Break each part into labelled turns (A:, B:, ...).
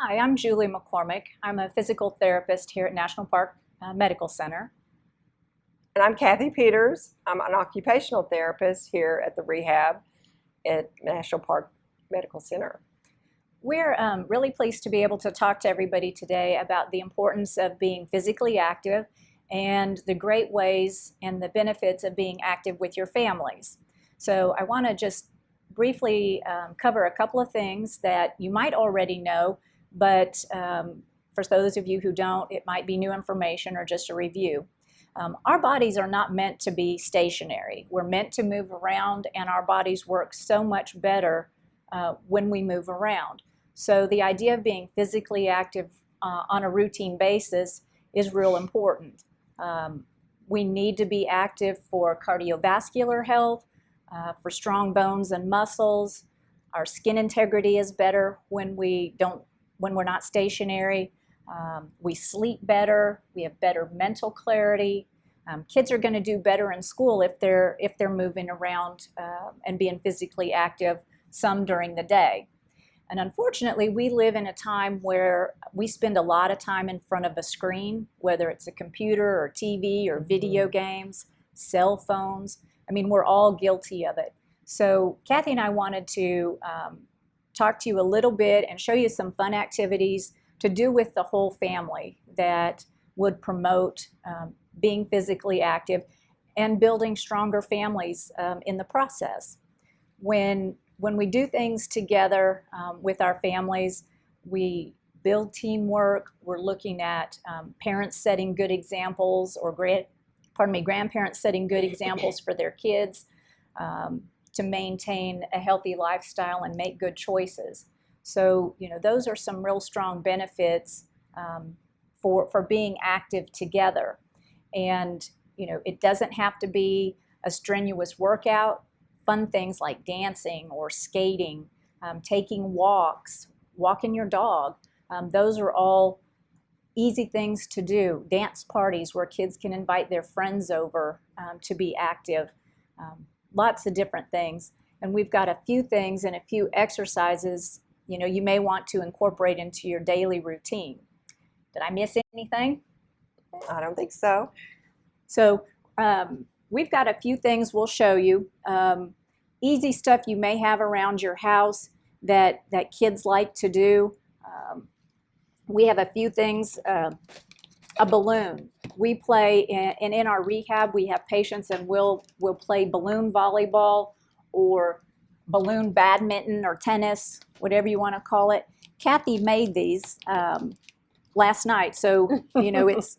A: Hi, I'm Julie McCormick. I'm a physical therapist here at National Park Medical Center.
B: And I'm Kathy Peters. I'm an occupational therapist here at the rehab at National Park Medical Center.
A: We're really pleased to be able to talk to everybody today about the importance of being physically active and the great ways and the benefits of being active with your families. So I want to just briefly cover a couple of things that you might already know, but for those of you who don't, it might be new information or just a review. Our bodies are not meant to be stationary. We're meant to move around, and our bodies work so much better when we move around. So the idea of being physically active on a routine basis is real important. We need to be active for cardiovascular health, for strong bones and muscles. Our skin integrity is better when we're not stationary. We sleep better. We have better mental clarity. Kids are going to do better in school if they're moving around and being physically active some during the day. And unfortunately, we live in a time where we spend a lot of time in front of a screen, whether it's a computer or TV or video games, cell phones. I mean, we're all guilty of it. So Kathy and I wanted to talk to you a little bit and show you some fun activities to do with the whole family that would promote being physically active and building stronger families in the process. When we do things together with our families, we build teamwork. We're looking at parents setting good examples, or grandparents setting good examples for their kids to maintain a healthy lifestyle and make good choices. So, those are some real strong benefits for being active together. And, it doesn't have to be a strenuous workout. Fun things like dancing or skating, taking walks, walking your dog. Those are all easy things to do. Dance parties where kids can invite their friends over to be active. Lots of different things. And we've got a few things and a few exercises you may want to incorporate into your daily routine. Did I miss anything?
B: I don't think so.
A: So we've got a few things we'll show you. Easy stuff you may have around your house that kids like to do. We have a few things. A balloon. We play, and in our rehab, we have patients, and we'll play balloon volleyball or balloon badminton or tennis, whatever you want to call it. Kathy made these last night, so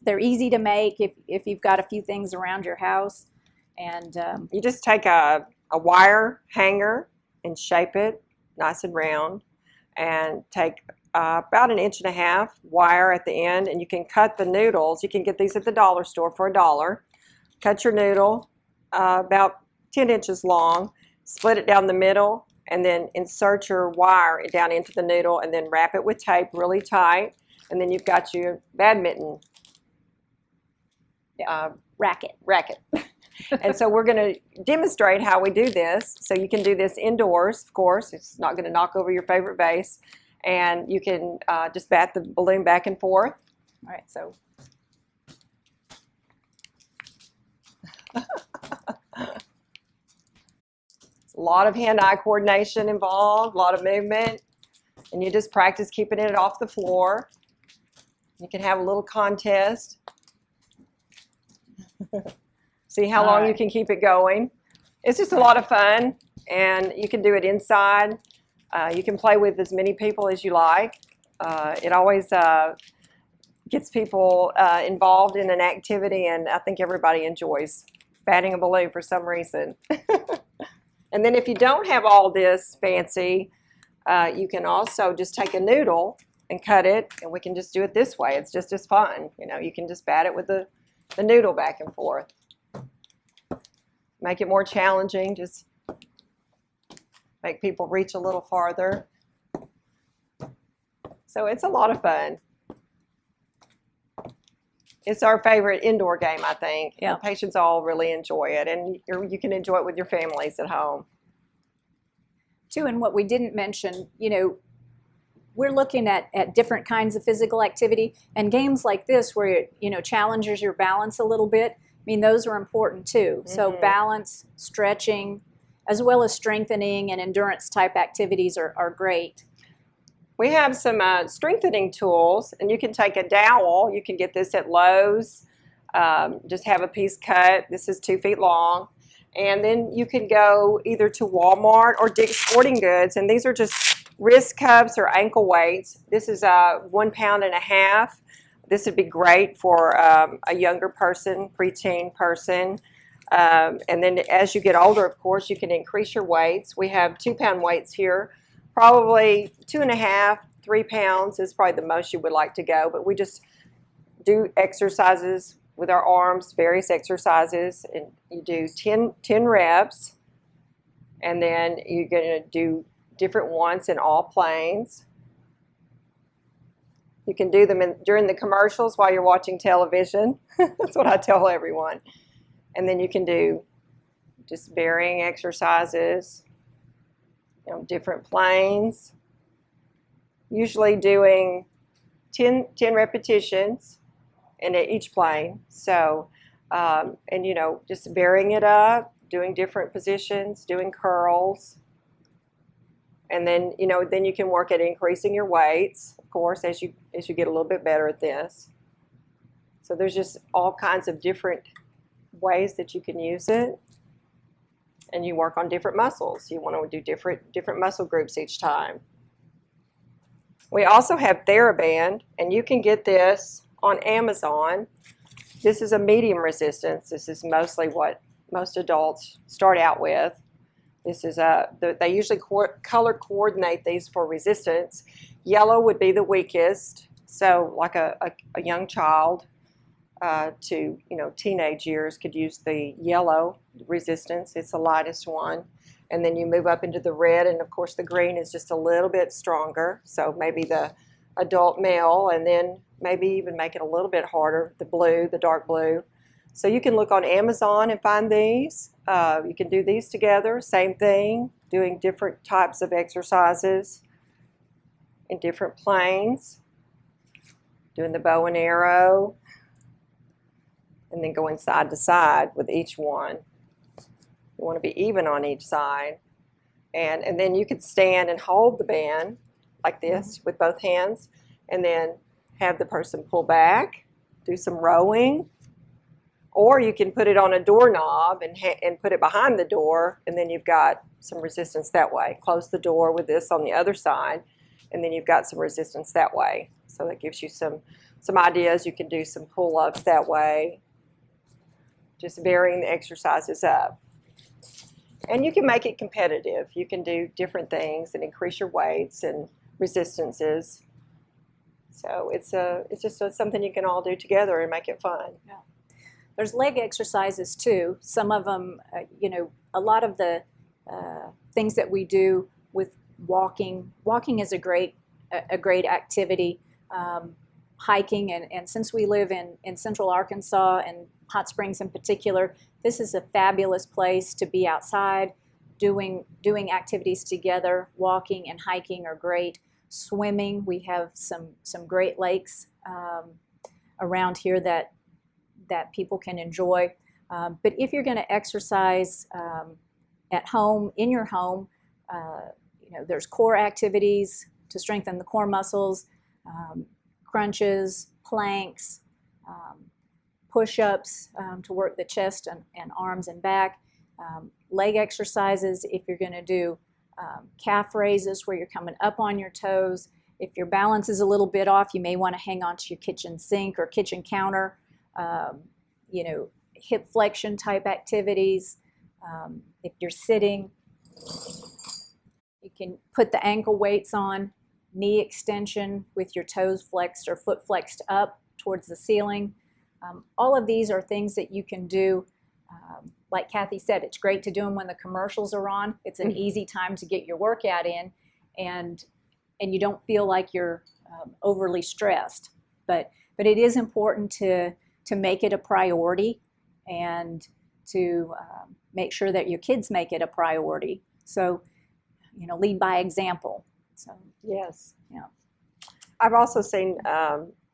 A: they're easy to make if you've got a few things around your house. And
B: you just take a wire hanger and shape it nice and round, and take about 1.5 inches wire at the end, and you can cut the noodles. You can get these at the dollar store for $1. Cut your noodle about 10 inches long, split it down the middle, and then insert your wire down into the noodle, and then wrap it with tape really tight, and then you've got your badminton racket. And so we're going to demonstrate how we do this. So you can do this indoors, of course. It's not going to knock over your favorite vase. And you can just bat the balloon back and forth.
A: All right, so.
B: A lot of hand-eye coordination involved, a lot of movement. And you just practice keeping it off the floor. You can have a little contest. See how long you can keep it going. It's just a lot of fun, and you can do it inside. You can play with as many people as you like. It always gets people involved in an activity, and I think everybody enjoys batting a balloon for some reason. And then if you don't have all this fancy, you can also just take a noodle and cut it, and we can just do it this way. It's just as fun. You can just bat it with the noodle back and forth. Make it more challenging, just make people reach a little farther. So it's a lot of fun. It's our favorite indoor game, I think.
A: Yeah.
B: The patients all really enjoy it, and you can enjoy it with your families at home.
A: Too, and what we didn't mention, we're looking at different kinds of physical activity, and games like this where it, challenges your balance a little bit. I mean, those are important too. So balance, stretching, as well as strengthening and endurance type activities are great.
B: We have some strengthening tools, and you can take a dowel. You can get this at Lowe's. Just have a piece cut. This is 2 feet long. And then you can go either to Walmart or Dick's Sporting Goods, and these are just wrist cups or ankle weights. This is 1.5 pounds. This would be great for a younger person, preteen person. And then as you get older, of course, you can increase your weights. We have 2-pound weights here. Probably 2.5, 3 pounds is probably the most you would like to go, but we just do exercises with our arms, various exercises, and you do 10 reps, and then you're going to do different ones in all planes. You can do them during the commercials while you're watching television. That's what I tell everyone. And then you can do just varying exercises, different planes. Usually doing 10 repetitions in each plane. So, and just varying it up, doing different positions, doing curls. And then, then you can work at increasing your weights, of course, as you get a little bit better at this. So there's just all kinds of different ways that you can use it. And you work on different muscles. You want to do different muscle groups each time. We also have TheraBand, and you can get this on Amazon. This is a medium resistance. This is mostly what most adults start out with. This is they usually color coordinate these for resistance. Yellow would be the weakest, so like a young child to teenage years could use the yellow resistance. It's the lightest one. And then you move up into the red, and of course the green is just a little bit stronger, so maybe the adult male, and then maybe even make it a little bit harder, the blue, the dark blue. So you can look on Amazon and find these. You can do these together, same thing, doing different types of exercises in different planes, doing the bow and arrow, and then going side to side with each one. You want to be even on each side. And then you could stand and hold the band like this with both hands, and then have the person pull back, do some rowing. Or you can put it on a doorknob and put it behind the door, and then you've got some resistance that way. Close the door with this on the other side, and then you've got some resistance that way. So that gives you some ideas. You can do some pull-ups that way, just varying the exercises up. And you can make it competitive. You can do different things and increase your weights and resistances. So it's just something you can all do together and make it fun.
A: Yeah. There's leg exercises too. Some of them, a lot of the things that we do with walking. Walking is a great activity. Hiking, and since we live in Central Arkansas and Hot Springs in particular, this is a fabulous place to be outside, doing activities together. Walking and hiking are great. Swimming, we have some great lakes around here that people can enjoy. But if you're going to exercise at home, in your home, there's core activities to strengthen the core muscles, crunches, planks, push-ups to work the chest and arms and back, leg exercises if you're going to do calf raises where you're coming up on your toes. If your balance is a little bit off, you may want to hang on to your kitchen sink or kitchen counter. Hip flexion type activities. If you're sitting, you can put the ankle weights on, knee extension with your toes flexed or foot flexed up towards the ceiling. All of these are things that you can do. Like Kathy said, it's great to do them when the commercials are on. It's an easy time to get your workout in, and you don't feel like you're overly stressed. But it is important to make it a priority, and to make sure that your kids make it a priority. So, lead by example. So
B: yes,
A: yeah.
B: I've also seen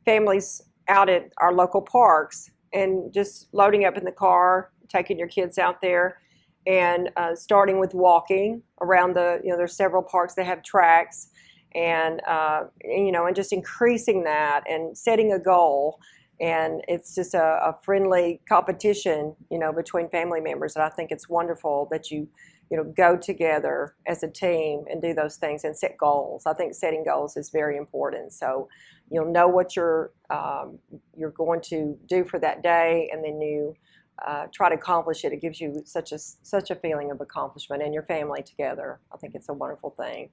B: families out at our local parks and just loading up in the car, taking your kids out there, and starting with walking around there's several parks that have tracks, and and just increasing that and setting a goal. And it's just a friendly competition, between family members. And I think it's wonderful that you go together as a team and do those things and set goals. I think setting goals is very important. So you'll know what you're going to do for that day, and then you try to accomplish it. It gives you such a feeling of accomplishment and your family together. I think it's a wonderful thing.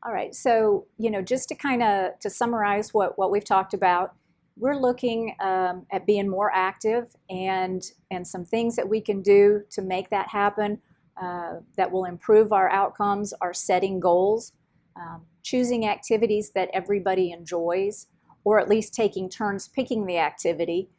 A: All right, so just to summarize what we've talked about, we're looking at being more active, and some things that we can do to make that happen that will improve our outcomes are setting goals, choosing activities that everybody enjoys, or at least taking turns picking the activity.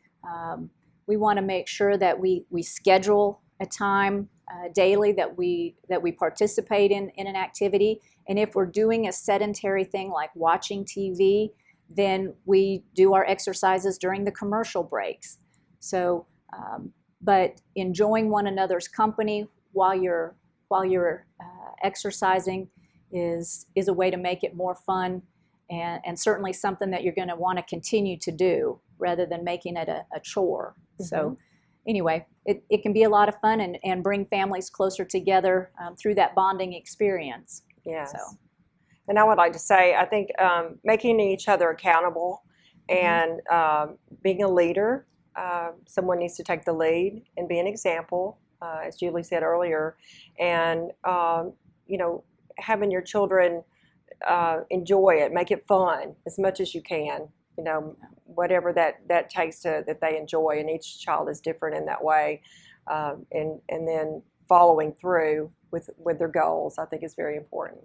A: We want to make sure that we schedule a time daily that we participate in an activity. And if we're doing a sedentary thing like watching TV, then we do our exercises during the commercial breaks. So, but enjoying one another's company while you're exercising is a way to make it more fun, and certainly something that you're going to want to continue to do rather than making it a chore. Mm-hmm. So anyway, it can be a lot of fun and bring families closer together through that bonding experience.
B: Yes.
A: So.
B: And I would like to say, I think making each other accountable and being a leader, someone needs to take the lead and be an example, as Julie said earlier, and having your children enjoy it, make it fun as much as you can. Whatever that takes that they enjoy, and each child is different in that way, and then following through with their goals, I think is very important.